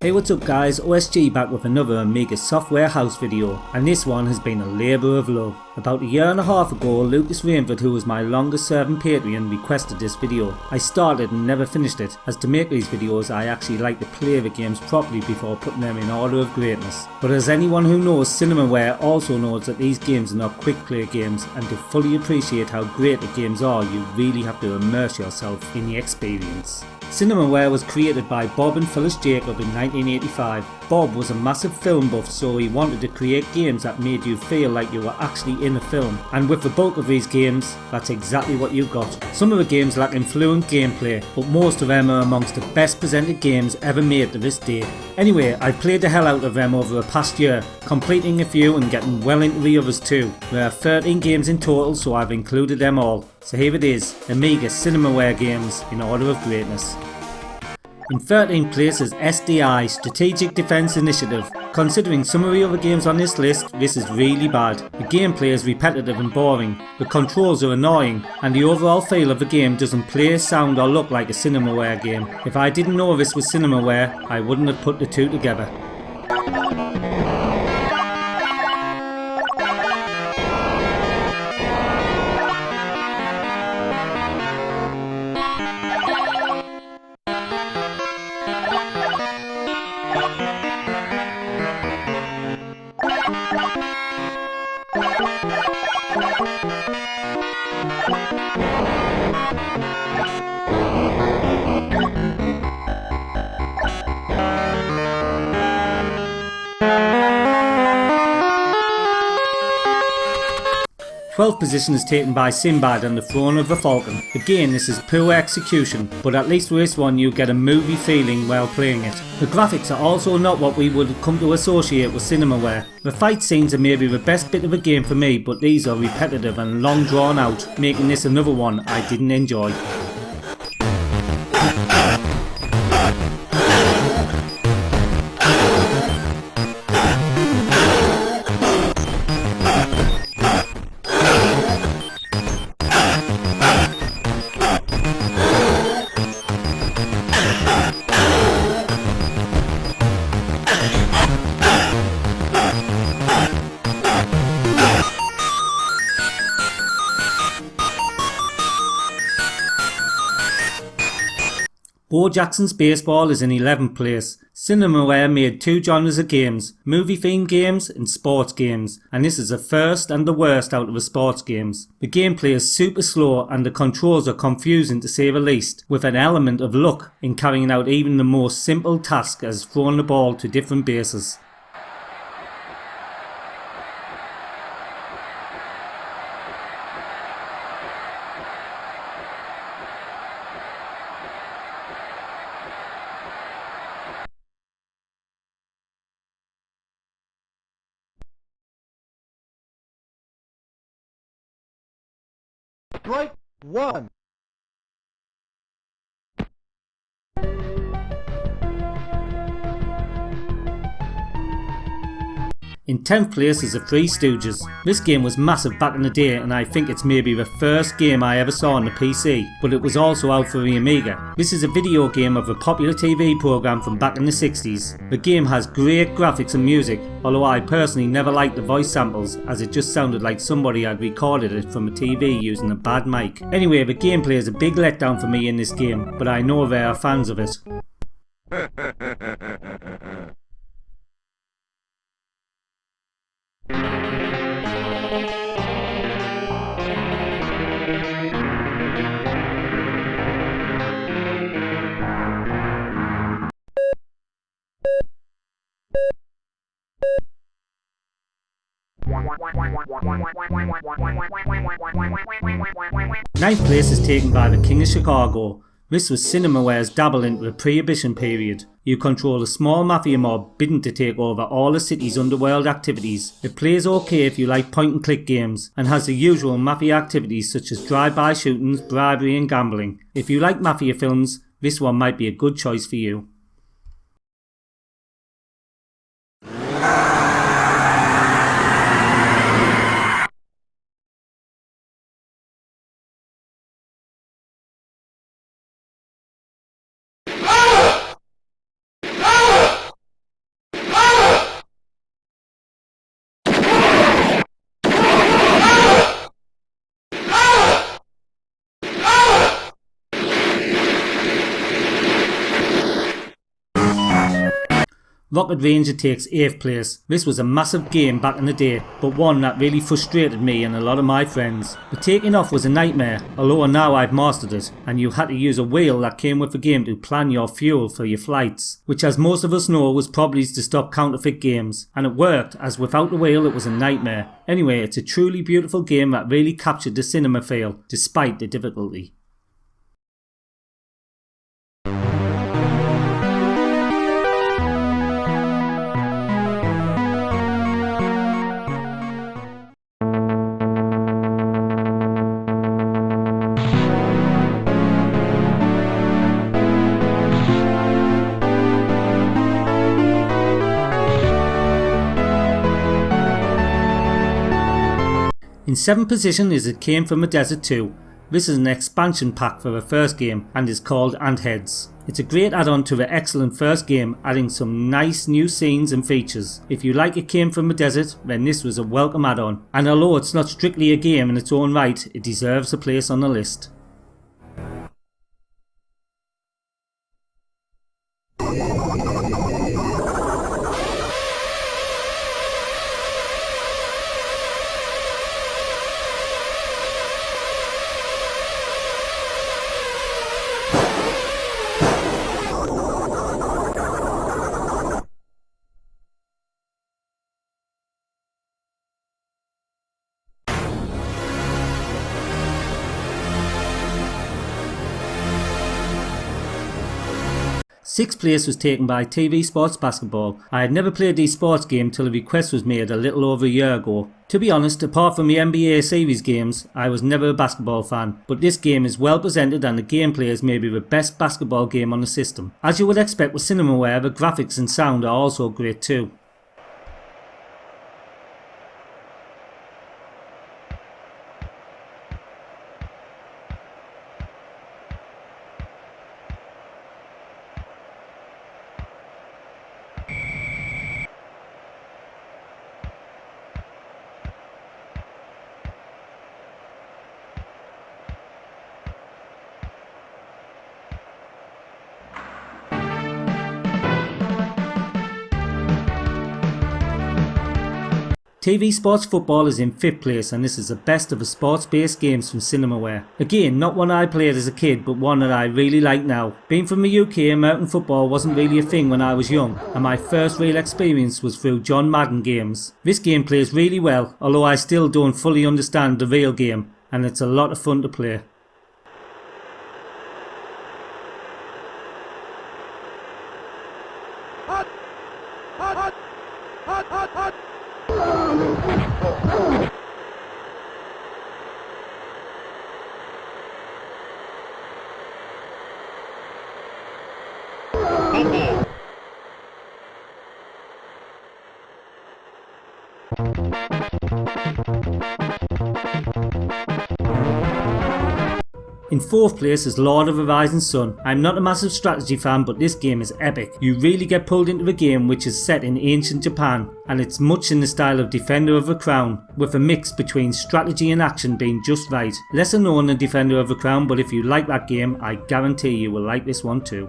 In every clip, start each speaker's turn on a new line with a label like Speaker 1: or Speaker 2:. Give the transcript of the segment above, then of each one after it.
Speaker 1: Hey, what's up guys, OSG back with another Amiga software house video, and this one has been a labour of love. About a year and a half ago, Lucas Rainford, who was my longest serving Patreon, requested this video. I started and never finished it, as to make these videos I actually like to play the games properly before putting them in order of greatness. But as anyone who knows Cinemaware also knows that these games are not quick play games, and to fully appreciate how great the games are, you really have to immerse yourself in the experience. Cinemaware was created by Bob and Phyllis Jacob in 1985. Bob was a massive film buff, so he wanted to create games that made you feel like you were actually in a film. And with the bulk of these games, that's exactly what you got. Some of the games lack fluent gameplay, but most of them are amongst the best presented games ever made to this day. Anyway, I've played the hell out of them over the past year, completing a few and getting well into the others too. There are 13 games in total, so I've included them all. So here it is, Amiga Cinemaware games in order of greatness. In 13th place is SDI, Strategic Defense Initiative. Considering some of the other games on this list, this is really bad. The gameplay is repetitive and boring, the controls are annoying, and the overall feel of the game doesn't play, sound or look like a Cinemaware game. If I didn't know this was Cinemaware, I wouldn't have put the two together. Twelfth position is taken by Sinbad and the Throne of the Falcon. Again, this is poor execution, but at least with this one you get a movie feeling while playing it. The graphics are also not what we would come to associate with Cinemaware. The fight scenes are maybe the best bit of the game for me, but these are repetitive and long drawn out, making this another one I didn't enjoy. Bo Jackson's Baseball is in 11th place. Cinemaware made two genres of games, movie themed games and sports games, and this is the first and the worst out of the sports games. The gameplay is super slow and the controls are confusing to say the least, with an element of luck in carrying out even the most simple task as throwing the ball to different bases.
Speaker 2: Strike one.
Speaker 1: In 10th place is the Three Stooges. This game was massive back in the day, and I think it's maybe the first game I ever saw on the PC, but it was also out for the Amiga. This is a video game of a popular TV program from back in the 60s. The game has great graphics and music, although I personally never liked the voice samples, as it just sounded like somebody had recorded it from a TV using a bad mic. Anyway, the gameplay is a big letdown for me in this game, but I know there are fans of it. Ninth place is taken by the King of Chicago. This was Cinemaware's dabble into the Prohibition period. You control a small mafia mob bidden to take over all the city's underworld activities. It plays okay if you like point and click games, and has the usual mafia activities such as drive-by shootings, bribery and gambling. If you like mafia films, this one might be a good choice for you. Rocket Ranger takes 8th place. This was a massive game back in the day, but one that really frustrated me and a lot of my friends. The taking off was a nightmare, although now I've mastered it, and you had to use a wheel that came with the game to plan your fuel for your flights, which as most of us know was probably to stop counterfeit games, and it worked, as without the wheel it was a nightmare. Anyway, it's a truly beautiful game that really captured the cinema feel, despite the difficulty. In 7th position is It Came From a Desert 2. This is an expansion pack for the first game and is called Antheads. It's a great add-on to the excellent first game, adding some nice new scenes and features. If you like It Came From a Desert, then this was a welcome add-on, and although it's not strictly a game in its own right, it deserves a place on the list. Sixth place was taken by TV Sports Basketball. I had never played these sports games till the request was made a little over a year ago. To be honest, apart from the NBA series games, I was never a basketball fan, but this game is well presented and the gameplay is maybe the best basketball game on the system. As you would expect with Cinemaware, the graphics and sound are also great too. TV Sports Football is in 5th place, and this is the best of the sports based games from Cinemaware. Again, not one I played as a kid, but one that I really like now. Being from the UK, American football wasn't really a thing when I was young, and my first real experience was through John Madden games. This game plays really well, although I still don't fully understand the real game, and it's a lot of fun to play. In 4th place is Lord of the Rising Sun. I'm not a massive strategy fan, but this game is epic. You really get pulled into the game, which is set in ancient Japan, and it's much in the style of Defender of the Crown, with a mix between strategy and action being just right. Lesser known than Defender of the Crown, but if you like that game, I guarantee you will like this one too.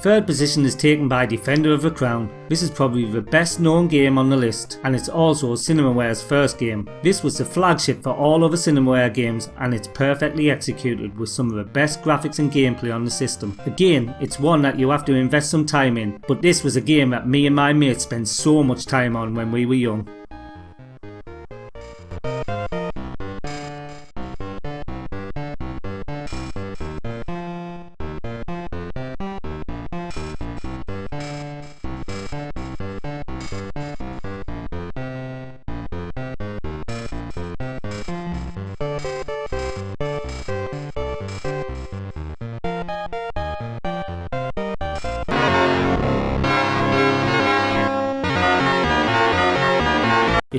Speaker 1: Third position is taken by Defender of the Crown. This is probably the best known game on the list, and it's also Cinemaware's first game. This was the flagship for all other Cinemaware games, and it's perfectly executed with some of the best graphics and gameplay on the system. Again, it's one that you have to invest some time in, but this was a game that me and my mates spent so much time on when we were young.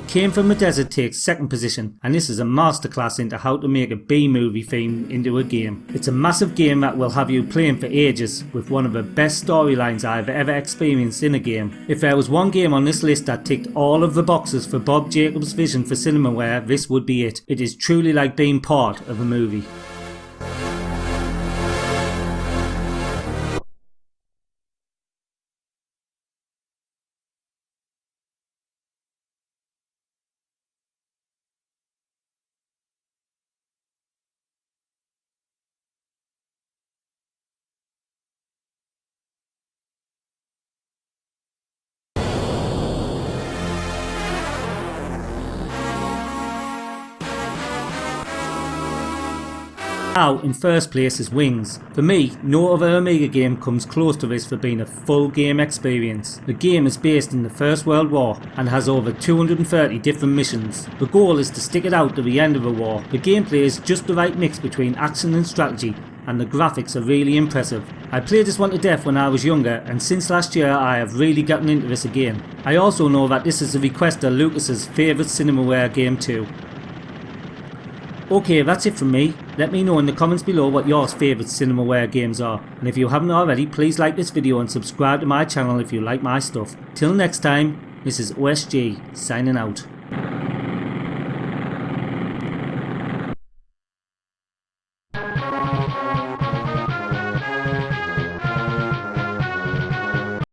Speaker 1: It Came From a Desert takes second position, and this is a masterclass into how to make a B-movie theme into a game. It's a massive game that will have you playing for ages, with one of the best storylines I've ever experienced in a game. If there was one game on this list that ticked all of the boxes for Bob Jacobs' vision for Cinemaware, this would be it. It is truly like being part of a movie. Now, in first place is Wimgs. For me, no other Amiga game comes close to this for being a full game experience. The game is based in the First World War and has over 230 different missions. The goal is to stick it out to the end of the war. The gameplay is just the right mix between action and strategy, and the graphics are really impressive. I played this one to death when I was younger, and since last year I have really gotten into this again. I also know that this is the requester Lucas's favourite Cinemaware game too. Okay, that's it from me. Let me know in the comments below what your favourite Cinemaware games are, and if you haven't already, please like this video and subscribe to my channel if you like my stuff. Till next time, this is OSG signing out.